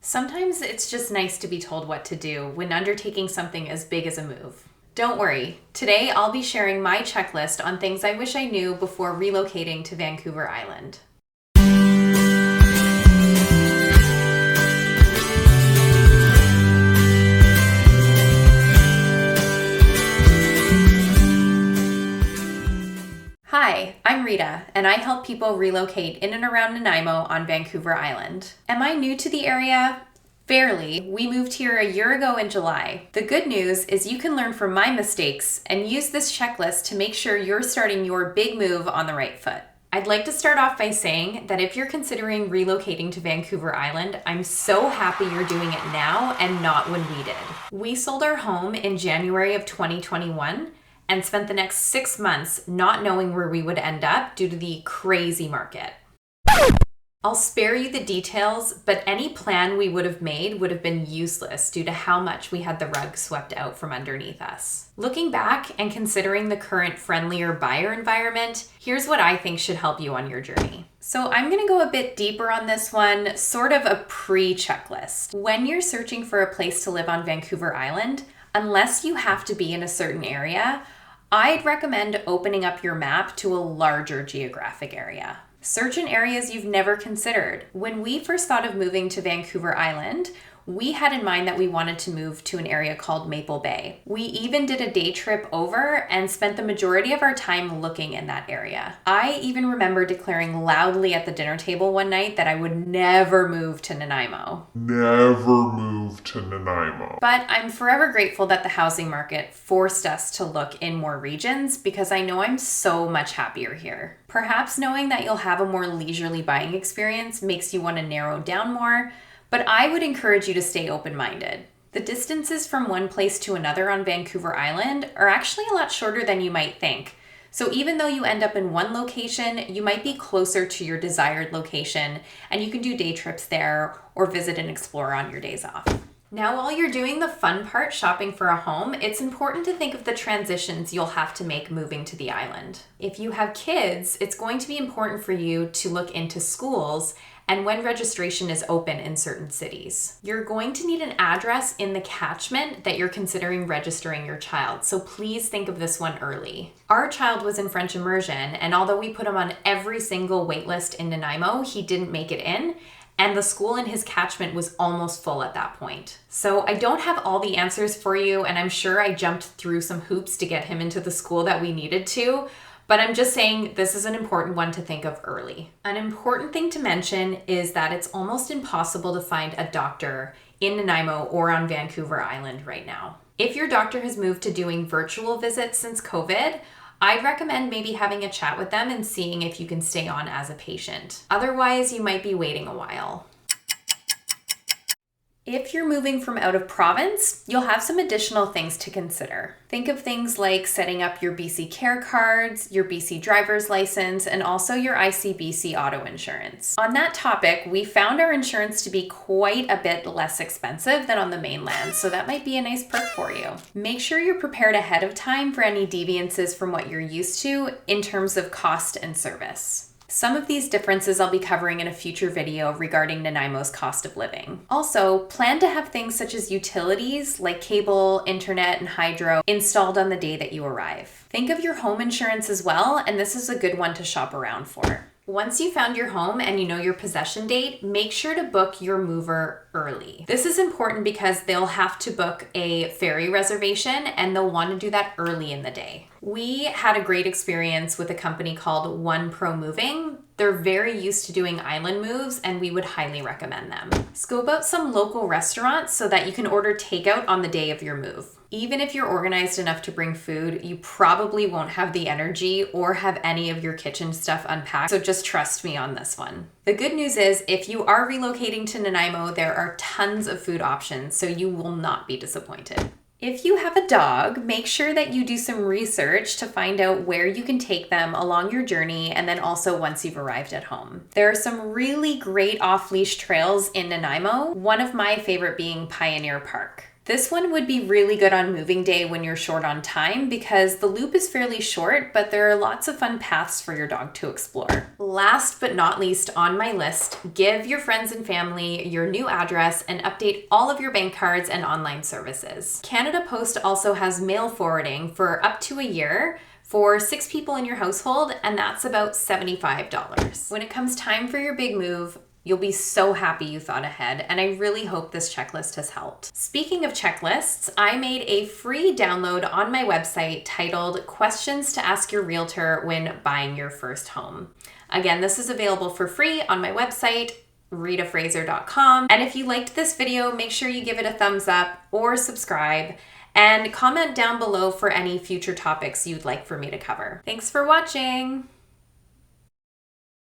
Sometimes it's just nice to be told what to do when undertaking something as big as a move. Don't worry, today I'll be sharing my checklist on things I wish I knew before relocating to Vancouver Island. Hi, I'm Rita, and I help people relocate in and around Nanaimo on Vancouver Island. Am I new to the area? Fairly. We moved here a year ago in July. The good news is you can learn from my mistakes and use this checklist to make sure you're starting your big move on the right foot. I'd like to start off by saying that if you're considering relocating to Vancouver Island, I'm so happy you're doing it now and not when we did. We sold our home in January of 2021 and spent the next 6 months not knowing where we would end up due to the crazy market. I'll spare you the details, but any plan we would have made would have been useless due to how much we had the rug swept out from underneath us. Looking back and considering the current friendlier buyer environment, here's what I think should help you on your journey. So I'm going to go a bit deeper on this one, sort of a pre-checklist. When you're searching for a place to live on Vancouver Island, unless you have to be in a certain area, I'd recommend opening up your map to a larger geographic area. Search in areas you've never considered. When we first thought of moving to Vancouver Island, we had in mind that we wanted to move to an area called Maple Bay. We even did a day trip over and spent the majority of our time looking in that area. I even remember declaring loudly at the dinner table one night that I would never move to Nanaimo. Never move to Nanaimo. But I'm forever grateful that the housing market forced us to look in more regions because I know I'm so much happier here. Perhaps knowing that you'll have a more leisurely buying experience makes you want to narrow down more, but I would encourage you to stay open-minded. The distances from one place to another on Vancouver Island are actually a lot shorter than you might think. So even though you end up in one location, you might be closer to your desired location, and you can do day trips there or visit and explore on your days off. Now, while you're doing the fun part, shopping for a home, it's important to think of the transitions you'll have to make moving to the island. If you have kids, it's going to be important for you to look into schools and when registration is open in certain cities. You're going to need an address in the catchment that you're considering registering your child, so please think of this one early. Our child was in French immersion, and although we put him on every single waitlist in Nanaimo, he didn't make it in, and the school in his catchment was almost full at that point. So I don't have all the answers for you, and I'm sure I jumped through some hoops to get him into the school that we needed to, but I'm just saying this is an important one to think of early. An important thing to mention is that it's almost impossible to find a doctor in Nanaimo or on Vancouver Island right now. If your doctor has moved to doing virtual visits since COVID, I'd recommend maybe having a chat with them and seeing if you can stay on as a patient. Otherwise, you might be waiting a while. If you're moving from out of province, you'll have some additional things to consider. Think of things like setting up your BC Care cards, your BC driver's license, and also your ICBC auto insurance. On that topic, we found our insurance to be quite a bit less expensive than on the mainland, so that might be a nice perk for you. Make sure you're prepared ahead of time for any deviances from what you're used to in terms of cost and service. Some of these differences I'll be covering in a future video regarding Nanaimo's cost of living. Also, plan to have things such as utilities like cable, internet, and hydro installed on the day that you arrive. Think of your home insurance as well, and this is a good one to shop around for. Once you found your home and you know your possession date, make sure to book your mover early. This is important because they'll have to book a ferry reservation and they'll want to do that early in the day. We had a great experience with a company called One Pro Moving. They're very used to doing island moves and we would highly recommend them. Scope out some local restaurants so that you can order takeout on the day of your move. Even if you're organized enough to bring food, you probably won't have the energy or have any of your kitchen stuff unpacked, so just trust me on this one. The good news is, if you are relocating to Nanaimo, there are tons of food options, so you will not be disappointed. If you have a dog, make sure that you do some research to find out where you can take them along your journey and then also once you've arrived at home. There are some really great off-leash trails in Nanaimo, one of my favorite being Pioneer Park. This one would be really good on moving day when you're short on time because the loop is fairly short, but there are lots of fun paths for your dog to explore. Last but not least on my list, give your friends and family your new address and update all of your bank cards and online services. Canada Post also has mail forwarding for up to a year for 6 people in your household, and that's about $75. When it comes time for your big move, you'll be so happy you thought ahead, and I really hope this checklist has helped. Speaking of checklists, I made a free download on my website titled Questions to Ask Your Realtor When Buying Your First Home. Again, this is available for free on my website, ritafraser.com. And if you liked this video, make sure you give it a thumbs up or subscribe, and comment down below for any future topics you'd like for me to cover. Thanks for watching!